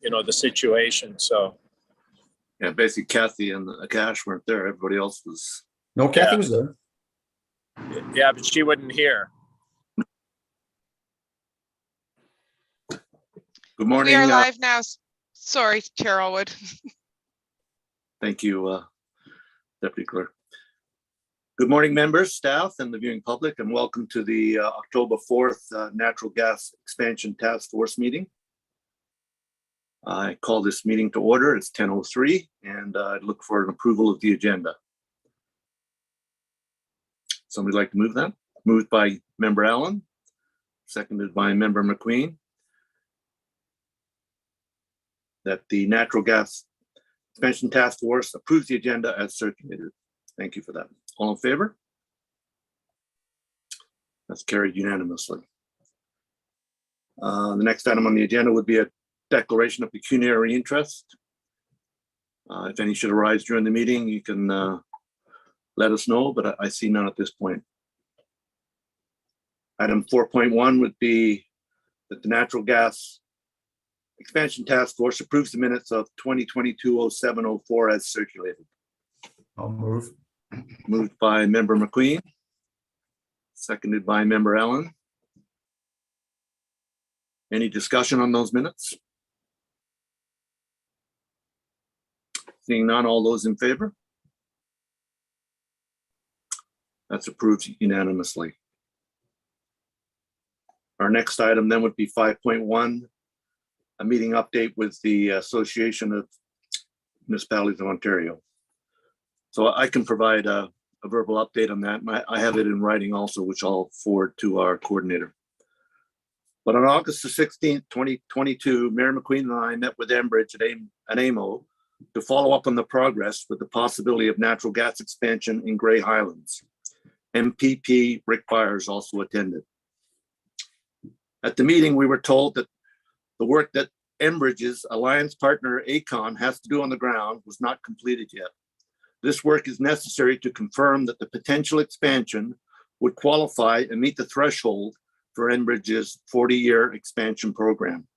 the situation. So yeah, basically Kathy and Akash weren't there. Everybody else was. No, Kathy was there. yeah, but she wouldn't hear. Good morning. We are live now. Sorry, Chair Allwood. Thank you, Deputy Clerk. Good morning, members, staff, and the viewing public, and welcome to the October 4th Natural Gas Expansion Task Force meeting. I call this meeting to order. It's 10:03, and I'd look for an approval of the agenda. Somebody like to move that? Moved by Member Allen, seconded by Member McQueen. That the Natural Gas Expansion Task Force approves the agenda as circulated. Thank you for that. All in favor? That's carried unanimously. The next item on the agenda would be a declaration of pecuniary interest. If any should arise during the meeting, you can let us know, but I see none at this point. Item 4.1 would be that the Natural Gas Expansion Task Force approves the minutes of 2022-07-04 as circulated. I'll move. Moved by Member McQueen, seconded by Member Allen. Any discussion on those minutes? Seeing none, all those in favor? That's approved unanimously. Our next item then would be 5.1, a meeting update with the Association of Municipalities of Ontario. So I can provide a verbal update on that. I have it in writing also, which I'll forward to our coordinator. But on August the 16th, 2022, Mayor McQueen and I met with Enbridge at AMO to follow up on the progress with the possibility of natural gas expansion in Grey Highlands. MPP Rick Byers also attended. At the meeting, we were told that the work that Enbridge's alliance partner Aecon has to do on the ground was not completed yet. This work is necessary to confirm that the potential expansion would qualify and meet the threshold for Enbridge's 40-year expansion program.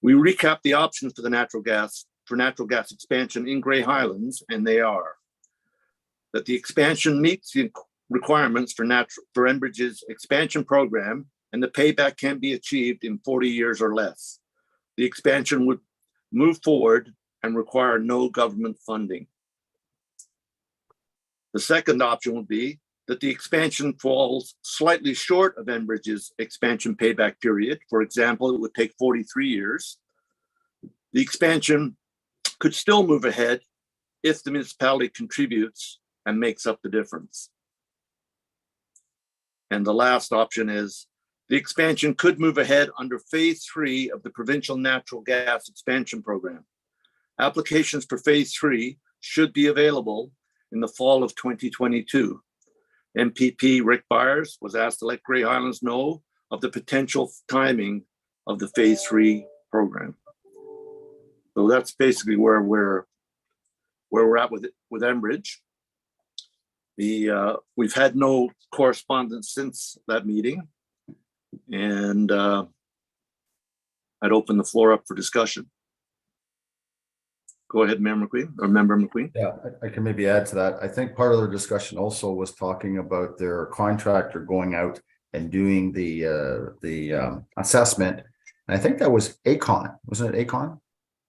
We recapped the options for the natural gas expansion in Grey Highlands, and they are that the expansion meets the requirements for Enbridge's expansion program, and the payback can be achieved in 40 years or less. The expansion would move forward and require no government funding. The second option would be that the expansion falls slightly short of Enbridge's expansion payback period. For example, it would take 43 years. The expansion could still move ahead if the municipality contributes and makes up the difference. And the last option is the expansion could move ahead under phase 3 of the provincial natural gas expansion program. Applications for phase 3 should be available in the fall of 2022. MPP Rick Byers was asked to let Grey Highlands know of the potential timing of the phase 3 program. So that's basically where we're at with Enbridge. We've had no correspondence since that meeting, and I'd open the floor up for discussion. Go ahead, Member McQueen. Yeah, I can maybe add to that. I think part of their discussion also was talking about their contractor going out and doing the assessment. And I think that was Aecon, wasn't it Aecon?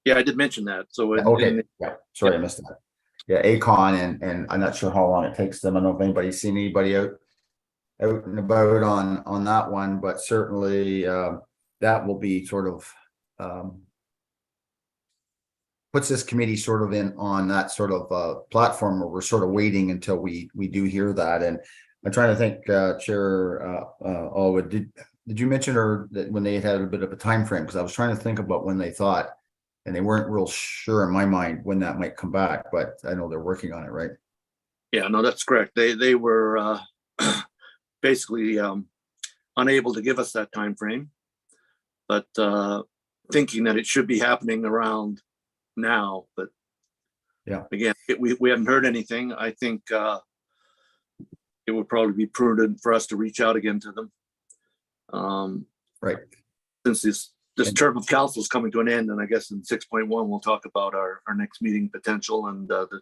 Yeah, I did mention that. So okay, yeah, sorry, I missed that. Yeah, Aecon, and I'm not sure how long it takes them. I don't know if anybody's seen anybody out and about on that one, but certainly that will be sort of puts this committee sort of in on that sort of platform where we're sort of waiting until we do hear that. And I'm trying to think, Chair Allwood, did you mention or that when they had a bit of a time frame? Because I was trying to think about when they thought, and they weren't real sure in my mind when that might come back, but I know they're working on it, right? Yeah, no, that's correct. They were basically unable to give us that time frame, but thinking that it should be happening around now. But yeah, again, we haven't heard anything. I think it would probably be prudent for us to reach out again to them. Right. Since this this term of council is coming to an end, and I guess in 6.1, we'll talk about our next meeting potential, and the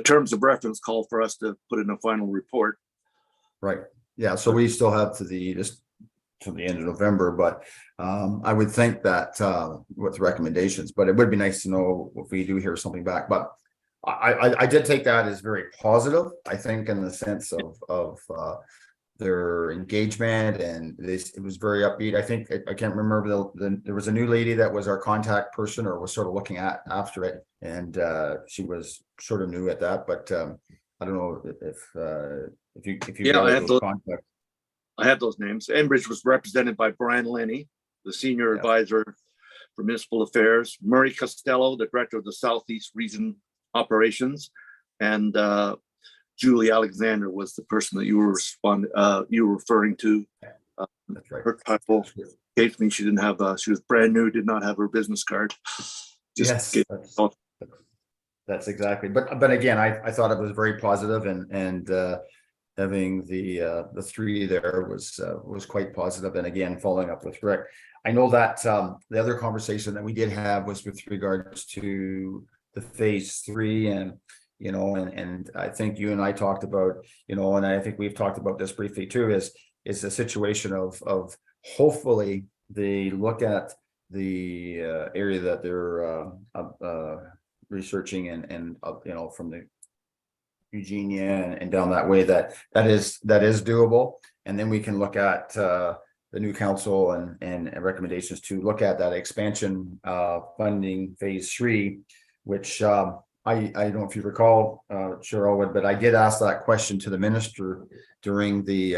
terms of reference call for us to put in a final report. Right. Yeah. So we still have to the end of November, but I would think that with recommendations, but it would be nice to know if we do hear something back. But I did take that as very positive, I think, in the sense of their engagement, and it was very upbeat. I think I can't remember there was a new lady that was our contact person, or was sort of looking after it, and she was sort of new at that. But I don't know if you Yeah, I have those contacts. I have those names. Enbridge was represented by Brian Lenny, the senior advisor for municipal affairs, Murray Costello, the director of the Southeast Region operations, and Julie Alexander was the person that you were referring to. That's right. Her title gave me, she didn't have, she was brand new, did not have her business card. Yes, that's exactly. But again, I thought it was very positive, and having the three there was quite positive. And again, following up with Rick, I know that the other conversation that we did have was with regards to the phase 3, and and I think you and I talked about, and I think we've talked about this briefly too, is the situation of hopefully they look at the area that they're researching, and from the Eugenia and down that way, that is doable. And then we can look at the new council and recommendations to look at that expansion funding phase 3, which I don't know if you recall, Cheryl, but I did ask that question to the minister during the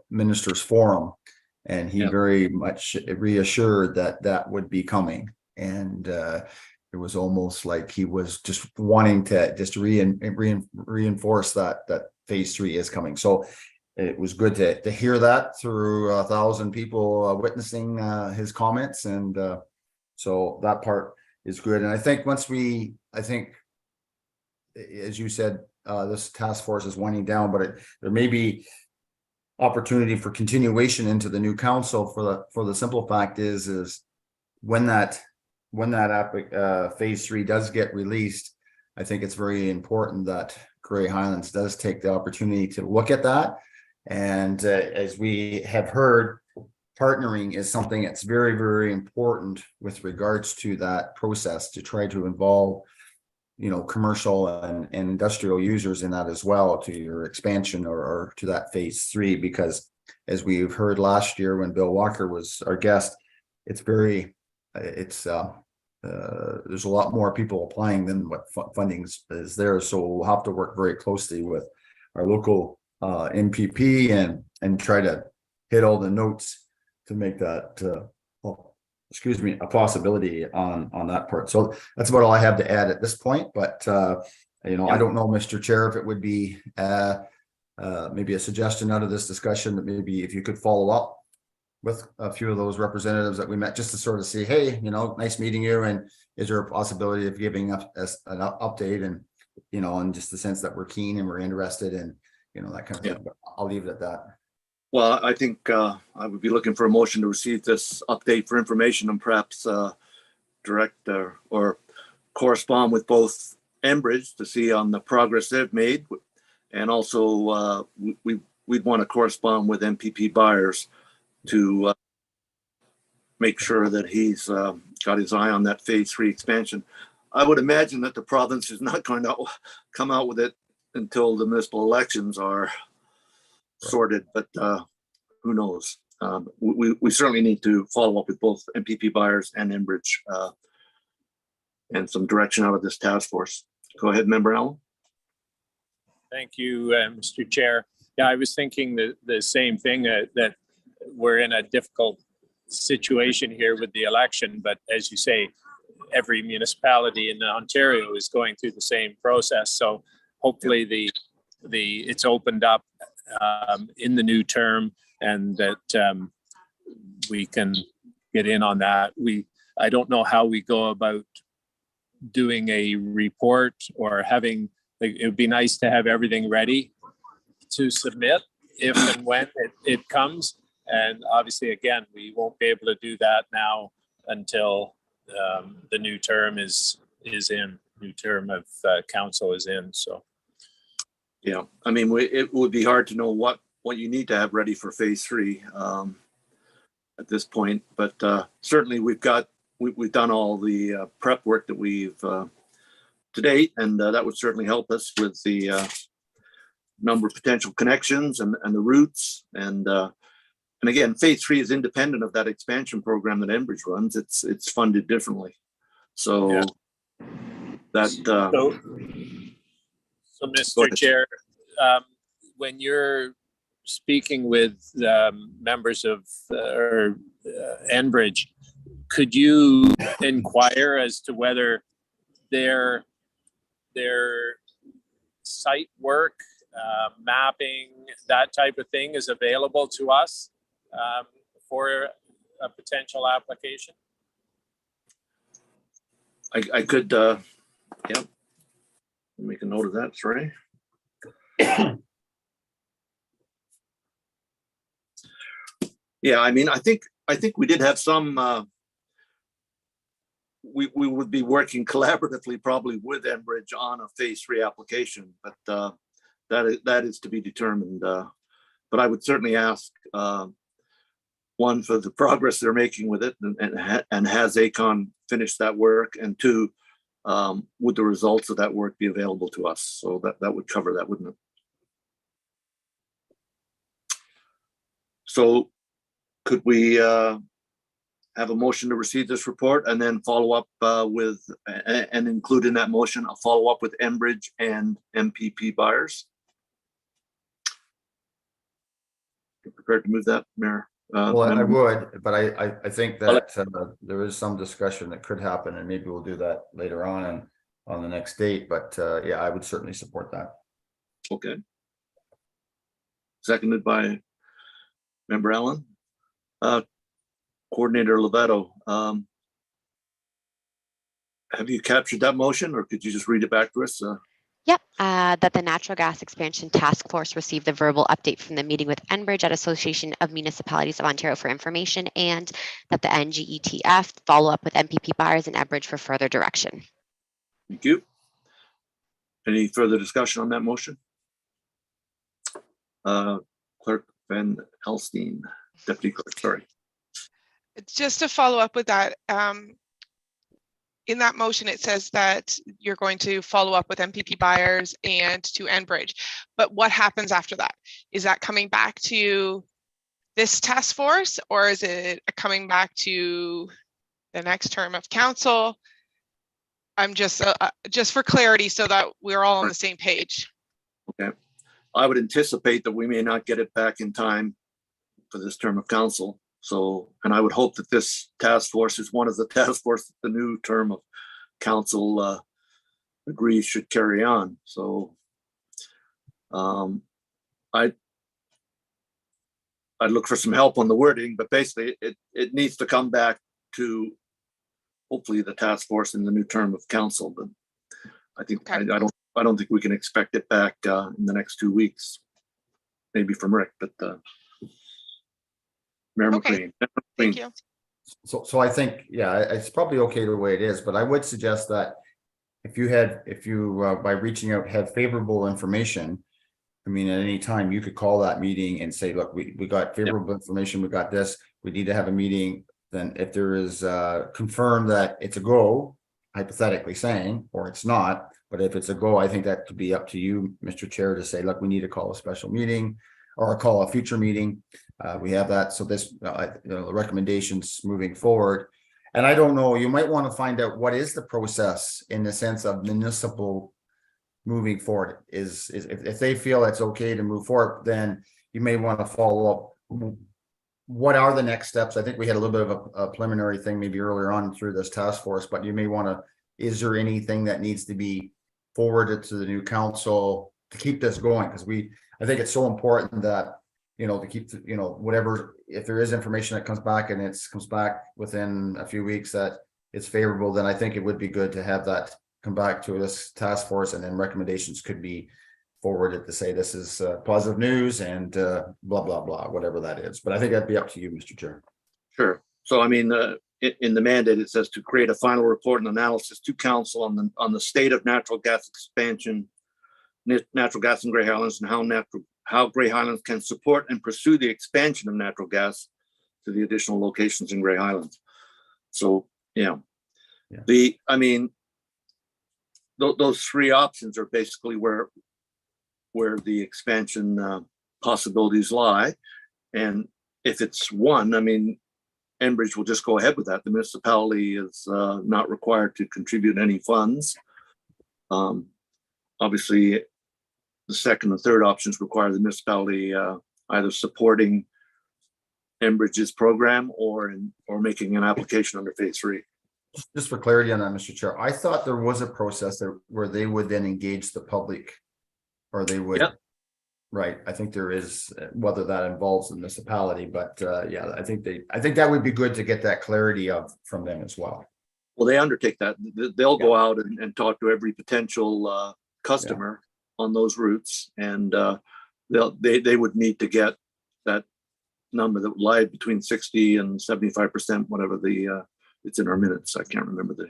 ministers forum, and he very much reassured that would be coming. And it was almost like he was just wanting to just reinforce that phase 3 is coming. So it was good to hear that through 1,000 people witnessing his comments, and so that part is good. And I think as you said, this task force is winding down, but there may be opportunity for continuation into the new council, for the simple fact is when that phase 3 does get released, I think it's very important that Grey Highlands does take the opportunity to look at that. And as we have heard, partnering is something that's very, very important with regards to that process, to try to involve, commercial and industrial users in that as well, to your expansion or to that phase 3, because as we've heard last year when Bill Walker was our guest, there's a lot more people applying than what funding is there. So we'll have to work very closely with our local MPP and try to hit all the notes to make that a possibility on that part. So that's about all I have to add at this point. But I don't know, Mr. Chair, if it would be maybe a suggestion out of this discussion that maybe if you could follow up with a few of those representatives that we met, just to sort of say, hey, nice meeting you, and is there a possibility of giving us an update, and in just the sense that we're keen and we're interested, and that kind of thing. But I'll leave it at that. Well, I think I would be looking for a motion to receive this update for information, and perhaps direct or correspond with both Enbridge to see on the progress they've made, and also we'd want to correspond with MPP Buyers to make sure that he's got his eye on that phase 3 expansion. I would imagine that the province is not going to come out with it until the municipal elections are sorted, but who knows? We certainly need to follow up with both MPP Buyers and Enbridge and some direction out of this task force. Go ahead, Member Allen. Thank you, Mr. Chair. Yeah, I was thinking the same thing, that we're in a difficult situation here with the election, but as you say, every municipality in Ontario is going through the same process. So hopefully it's opened up in the new term, and that we can get in on that. I don't know how we go about doing a report or having, it would be nice to have everything ready to submit if and when it comes. And obviously, again, we won't be able to do that now until the new term is in, new term of council is in, so. Yeah, I mean, it would be hard to know what you need to have ready for phase 3 at this point, but certainly we've done all the prep work that we've to date, and that would certainly help us with the number of potential connections and the routes. And again, phase 3 is independent of that expansion program that Enbridge runs. It's funded differently. So Yeah. that. So Mr. Chair, when you're speaking with members of Enbridge, could you inquire as to whether their site work, mapping, that type of thing is available to us for a potential application? I could, yeah. Make a note of that, sorry. Yeah, I mean, I think we did have some. We would be working collaboratively probably with Enbridge on a phase 3 application, but that is to be determined. But I would certainly ask one, for the progress they're making with it, and has ACON finished that work, and 2, would the results of that work be available to us? So that would cover that, wouldn't it? So could we have a motion to receive this report and then follow up with, and include in that motion a follow up with Enbridge and MPP buyers? You're prepared to move that, Mayor? Well, I would, but I think that there is some discussion that could happen, and maybe we'll do that later on and on the next date. But yeah, I would certainly support that. Okay. Seconded by Member Allen. Coordinator Lovetto, have you captured that motion, or could you just read it back to us? Yep, that the Natural Gas Expansion Task Force received the verbal update from the meeting with Enbridge at Association of Municipalities of Ontario for information, and that the NGETF follow up with MPP buyers and Enbridge for further direction. Thank you. Any further discussion on that motion? Clerk Van Elstein, Deputy Clerk, sorry. Just to follow up with that, in that motion, it says that you're going to follow up with MPP buyers and to Enbridge. But what happens after that? Is that coming back to this task force, or is it coming back to the next term of council? I'm just for clarity, so that we're all on the same page. Okay. I would anticipate that we may not get it back in time for this term of council. So, and I would hope that this task force is one of the task force that the new term of council agrees should carry on. So I'd look for some help on the wording, but basically it needs to come back to hopefully the task force in the new term of council. But I think okay. I don't think we can expect it back in the next 2 weeks, maybe from Rick, but Mayor okay. McLean. Thank you. So I think, yeah, it's probably okay the way it is, but I would suggest that if you by reaching out had favorable information, I mean, at any time you could call that meeting and say, look, we got favorable information, we got this, we need to have a meeting. Then if there is confirmed that it's a go, hypothetically saying, or it's not, but if it's a go, I think that could be up to you, Mr. Chair, to say, look, we need to call a special meeting or call a future meeting. We have that. So this, the recommendations moving forward. And I don't know, you might want to find out what is the process in the sense of municipal moving forward. Is if they feel it's okay to move forward, then you may want to follow up. What are the next steps? I think we had a little bit of a preliminary thing maybe earlier on through this task force, but you may want to, is there anything that needs to be forwarded to the new council to keep this going? Because I think it's so important that, to keep, whatever, if there is information that comes back and it comes back within a few weeks that it's favorable, then I think it would be good to have that come back to this task force, and then recommendations could be forward it to say this is positive news and blah, blah, blah, whatever that is. But I think that'd be up to you, Mr. Chair. Sure. So I mean, in the mandate, it says to create a final report and analysis to council on the state of natural gas expansion, natural gas in Grey Highlands, and how Grey Highlands can support and pursue the expansion of natural gas to the additional locations in Grey Highlands. So, yeah. I mean, those three options are basically where the expansion possibilities lie. And if it's one, I mean, Enbridge will just go ahead with that. The municipality is not required to contribute any funds. Obviously, the second and third options require the municipality either supporting Enbridge's program or making an application under phase 3. Just for clarity on that, Mr. Chair, I thought there was a process where they would then engage the public, or they would. Yep. Right. I think there is, whether that involves the municipality, but yeah, I think that would be good to get that clarity from them as well. Well, they undertake that. They'll go out and talk to every potential customer on those routes, and they would need to get that number that lied between 60 and 75%, whatever it's in our minutes. I can't remember the.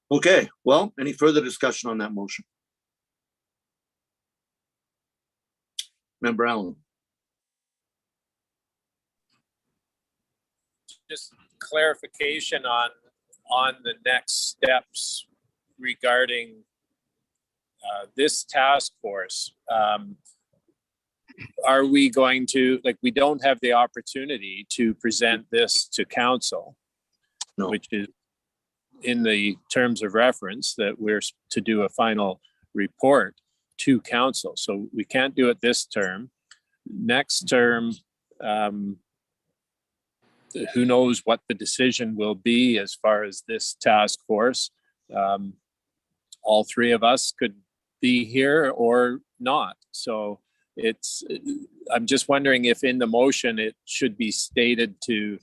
Okay, well, any further discussion on that motion? Member Allen. Just clarification on the next steps regarding this task force. Are we going to, like, we don't have the opportunity to present this to council, No. Which is in the terms of reference that we're to do a final report to council. So we can't do it this term. Next term, who knows what the decision will be as far as this task force. All three of us could be here or not. So I'm just wondering if in the motion it should be stated to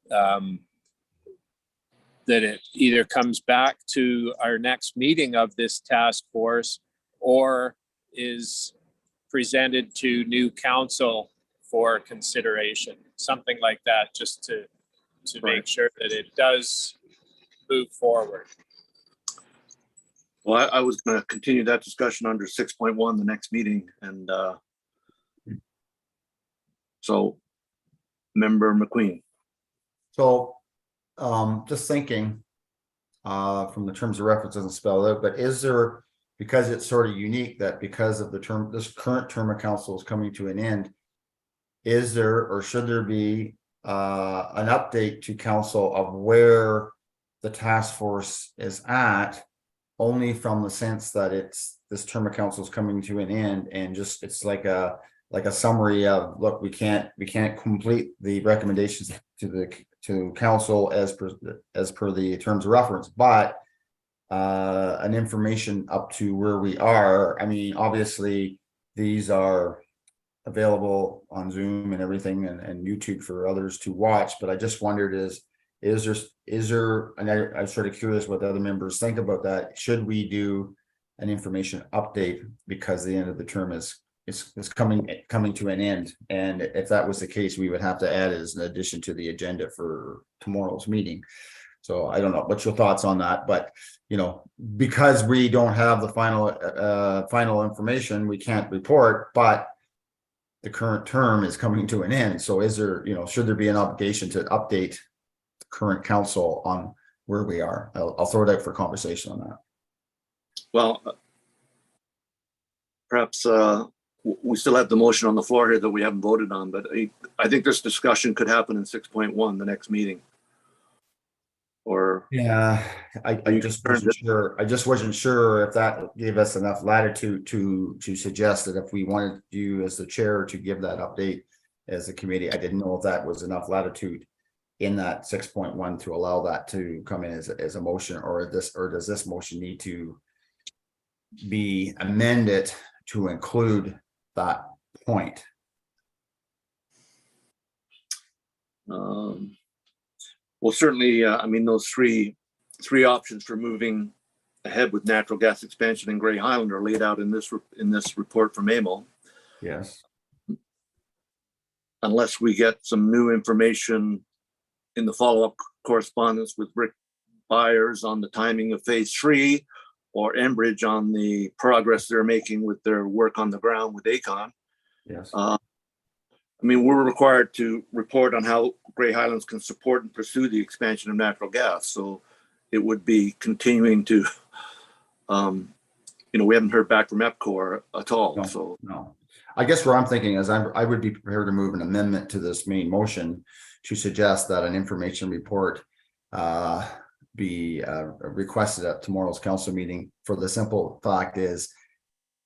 that it either comes back to our next meeting of this task force or is presented to new council for consideration, something like that, just to make sure that it does move forward. Well, I was going to continue that discussion under 6.1 the next meeting, and so Member McQueen. So just thinking from the terms of reference doesn't spell it out, but is there, because it's sort of unique that because of this current term of council is coming to an end, is there or should there be an update to council of where the task force is at, only from the sense that this term of council is coming to an end, and just it's like a summary of, look, we can't complete the recommendations to council as per the terms of reference, but an information up to where we are. I mean, obviously these are available on Zoom and everything, and YouTube for others to watch, but I just wondered is there, and I'm sort of curious what the other members think about that. Should we do an information update because the end of the term is coming to an end? And if that was the case, we would have to add it as an addition to the agenda for tomorrow's meeting. So I don't know, what's your thoughts on that? But because we don't have the final information, we can't report, but the current term is coming to an end. So is there, should there be an obligation to update the current council on where we are? I'll throw it out for conversation on that. Well, perhaps we still have the motion on the floor here that we haven't voted on, but I think this discussion could happen in 6.1, the next meeting. Or yeah, I just wasn't sure. I just wasn't sure if that gave us enough latitude to suggest that if we wanted you as the chair to give that update as a committee, I didn't know if that was enough latitude in that 6.1 to allow that to come in as a motion, or does this motion need to be amended to include that point? Well, certainly, I mean, those three options for moving ahead with natural gas expansion in Grey Highland are laid out in this report from AMO. Yes. Unless we get some new information in the follow-up correspondence with Rick Byers on the timing of phase 3, or Enbridge on the progress they're making with their work on the ground with ACON. Yes. I mean, we're required to report on how Grey Highlands can support and pursue the expansion of natural gas. So it would be continuing to, we haven't heard back from EPCOR at all. No. I guess what I'm thinking is I would be prepared to move an amendment to this main motion to suggest that an information report be requested at tomorrow's council meeting, for the simple fact is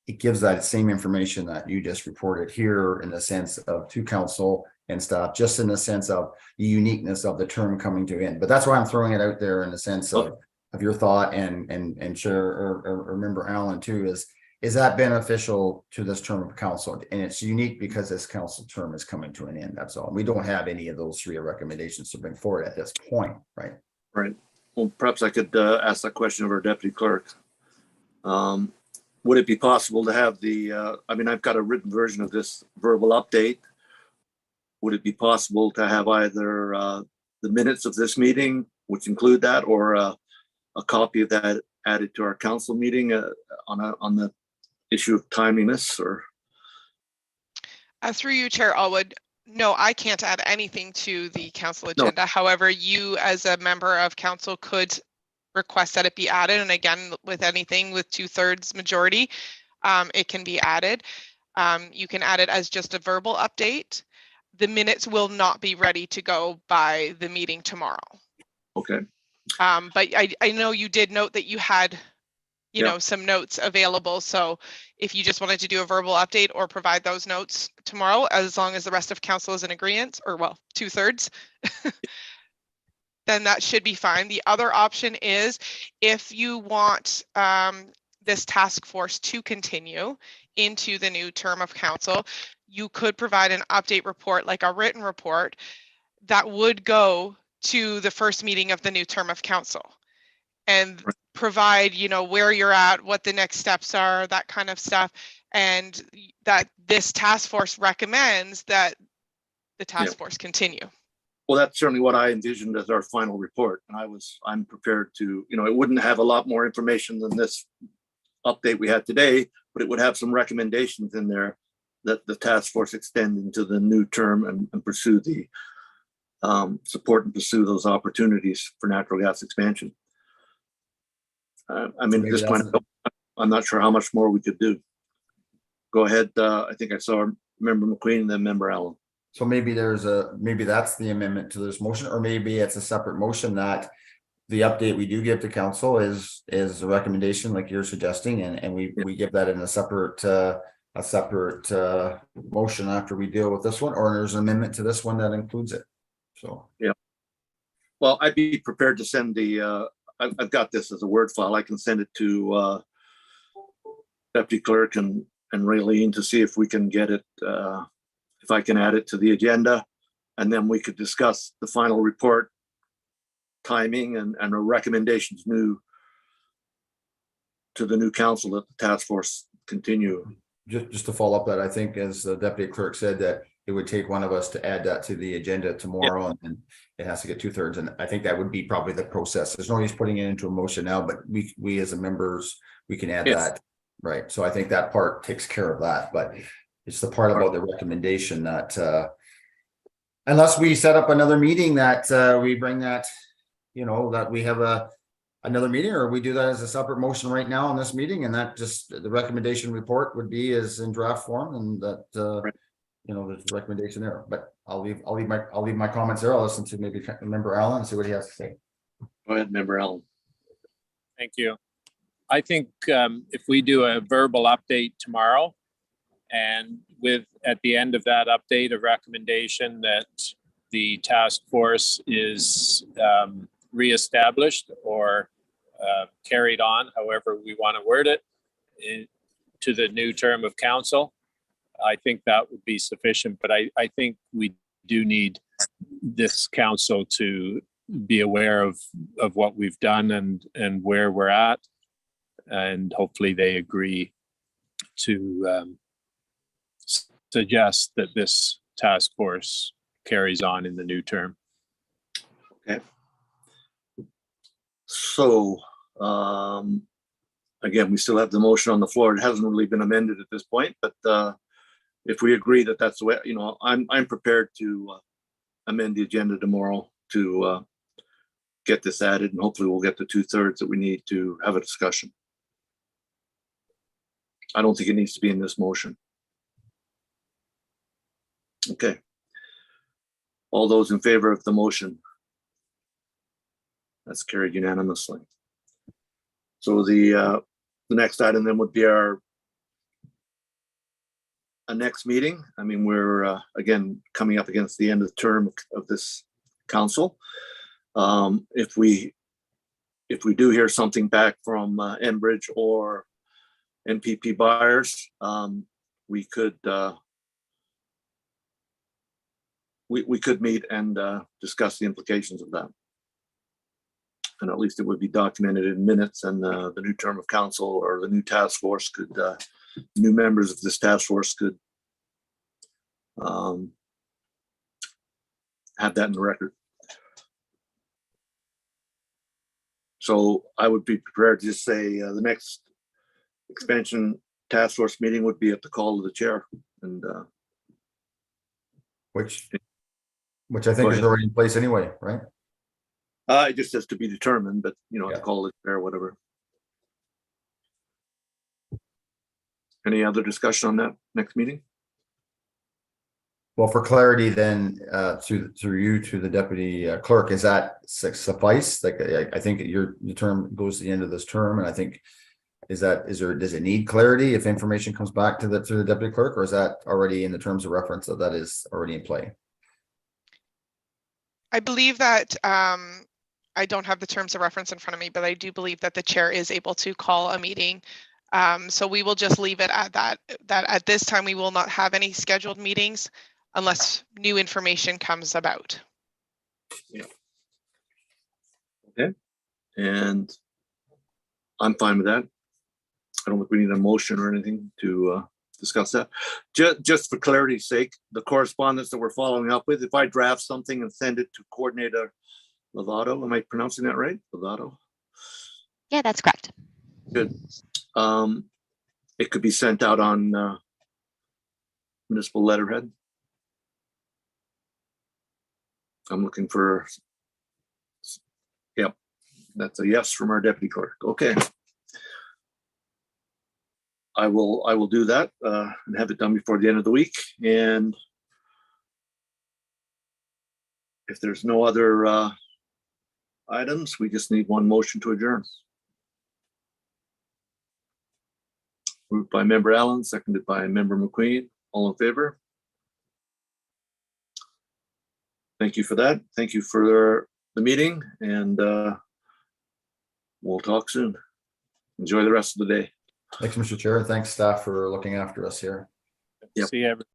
it gives that same information that you just reported here in the sense of to council and stuff, just in the sense of the uniqueness of the term coming to end. But that's why I'm throwing it out there in the sense of your thought and Chair or Member Allen too, is that beneficial to this term of council? And it's unique because this council term is coming to an end. That's all. We don't have any of those 3 recommendations to bring forward at this point, right? Right. Well, perhaps I could ask that question of our deputy clerk. Would it be possible to have I've got a written version of this verbal update. Would it be possible to have either the minutes of this meeting, which include that, or a copy of that added to our council meeting on the issue of timeliness? Or Through you, Chair Allwood, no, I can't add anything to the council agenda. No. However, you as a member of council could request that it be added. And again, with anything with 2/3 majority, it can be added. You can add it as just a verbal update. The minutes will not be ready to go by the meeting tomorrow. Okay. But I know you did note that you had, some notes available. So if you just wanted to do a verbal update or provide those notes tomorrow, as long as the rest of council is in agreement, or 2/3, then that should be fine. The other option is if you want this task force to continue into the new term of council, you could provide an update report, like a written report, that would go to the first meeting of the new term of council and provide, where you're at, what the next steps are, that kind of stuff. And that this task force recommends that the task force continue. Well, that's certainly what I envisioned as our final report. And I'm prepared to, it wouldn't have a lot more information than this update we had today, but it would have some recommendations in there that the task force extend into the new term and pursue the support and pursue those opportunities for natural gas expansion. At this point, I'm not sure how much more we could do. Go ahead. I think I saw Member McQueen and then Member Allen. So maybe that's the amendment to this motion, or maybe it's a separate motion that the update we do give to council is a recommendation like you're suggesting, and we give that in a separate motion after we deal with this one, or there's an amendment to this one that includes it. So yeah. Well, I'd be prepared to send I've got this as a Word file. I can send it to Deputy Clerk and Raylene to see if we can get it, if I can add it to the agenda, and then we could discuss the final report timing and recommendations to the new council that the task force continue. Just to follow up that, I think as the Deputy Clerk said, that it would take one of us to add that to the agenda tomorrow, and it has to get 2/3. And I think that would be probably the process. There's no use putting it into a motion now, but we as a members, we can add that. Right. So I think that part takes care of that, but it's the part about the recommendation that unless we set up another meeting that we bring that, that we have another meeting, or we do that as a separate motion right now in this meeting, and that just the recommendation report would be as in draft form, and that there's a recommendation there. But I'll leave my comments there. I'll listen to maybe Member Allen and see what he has to say. Go ahead, Member Allen. Thank you. I think if we do a verbal update tomorrow, and at the end of that update, a recommendation that the task force is reestablished or carried on, however we want to word it, to the new term of council, I think that would be sufficient. But I think we do need this council to be aware of what we've done and where we're at. and hopefully they agree to suggest that this task force carries on in the new term. So, again, we still have the motion on the floor. It hasn't really been amended at this point, but if we agree that that's the way, you know, I'm prepared to amend the agenda tomorrow to get this added, and hopefully we'll get the 2/3 that we need to have a discussion. I don't think it needs to be in this motion. Okay. All those in favor of the motion? That's carried unanimously. So the next item then would be our next meeting. I mean, we're again coming up against the end of the term of this council. If we do hear something back from Enbridge or NPP buyers, we could meet and discuss the implications of that. And at least it would be documented in minutes, and the new term of council or the new task force could, new members of this task force could have that in the record. So I would be prepared to just say the next expansion task force meeting would be at the call of the chair, and Which I think is already in place anyway, right? it just has to be determined, but you know, at the call of the chair, whatever. Any other discussion on that next meeting? Well, for clarity, then through you to the deputy clerk, is that suffice? Like, I think that your term goes to the end of this term, and I think does it need clarity if information comes back to through the deputy clerk, or is that already in the terms of reference that is already in play? I believe that I don't have the terms of reference in front of me, but I do believe that the chair is able to call a meeting. So we will just leave it at that at this time, we will not have any scheduled meetings unless new information comes about. Yeah. Okay. And I'm fine with that. I don't think we need a motion or anything to discuss that. Just for clarity's sake, the correspondence that we're following up with, if I draft something and send it to Coordinator Lovato, am I pronouncing that right? Lovato? Yeah, that's correct. Good. It could be sent out on municipal letterhead. I'm looking for, yep, that's a yes from our deputy clerk. Okay. I will do that and have it done before the end of the week. And if there's no other items, we just need one motion to adjourn. Moved by Member Allen, seconded by Member McQueen. All in favor? Thank you for that. Thank you for the meeting, and we'll talk soon. Enjoy the rest of the day. Thanks, Mr. Chair, and thanks staff for looking after us here. Yep. See you.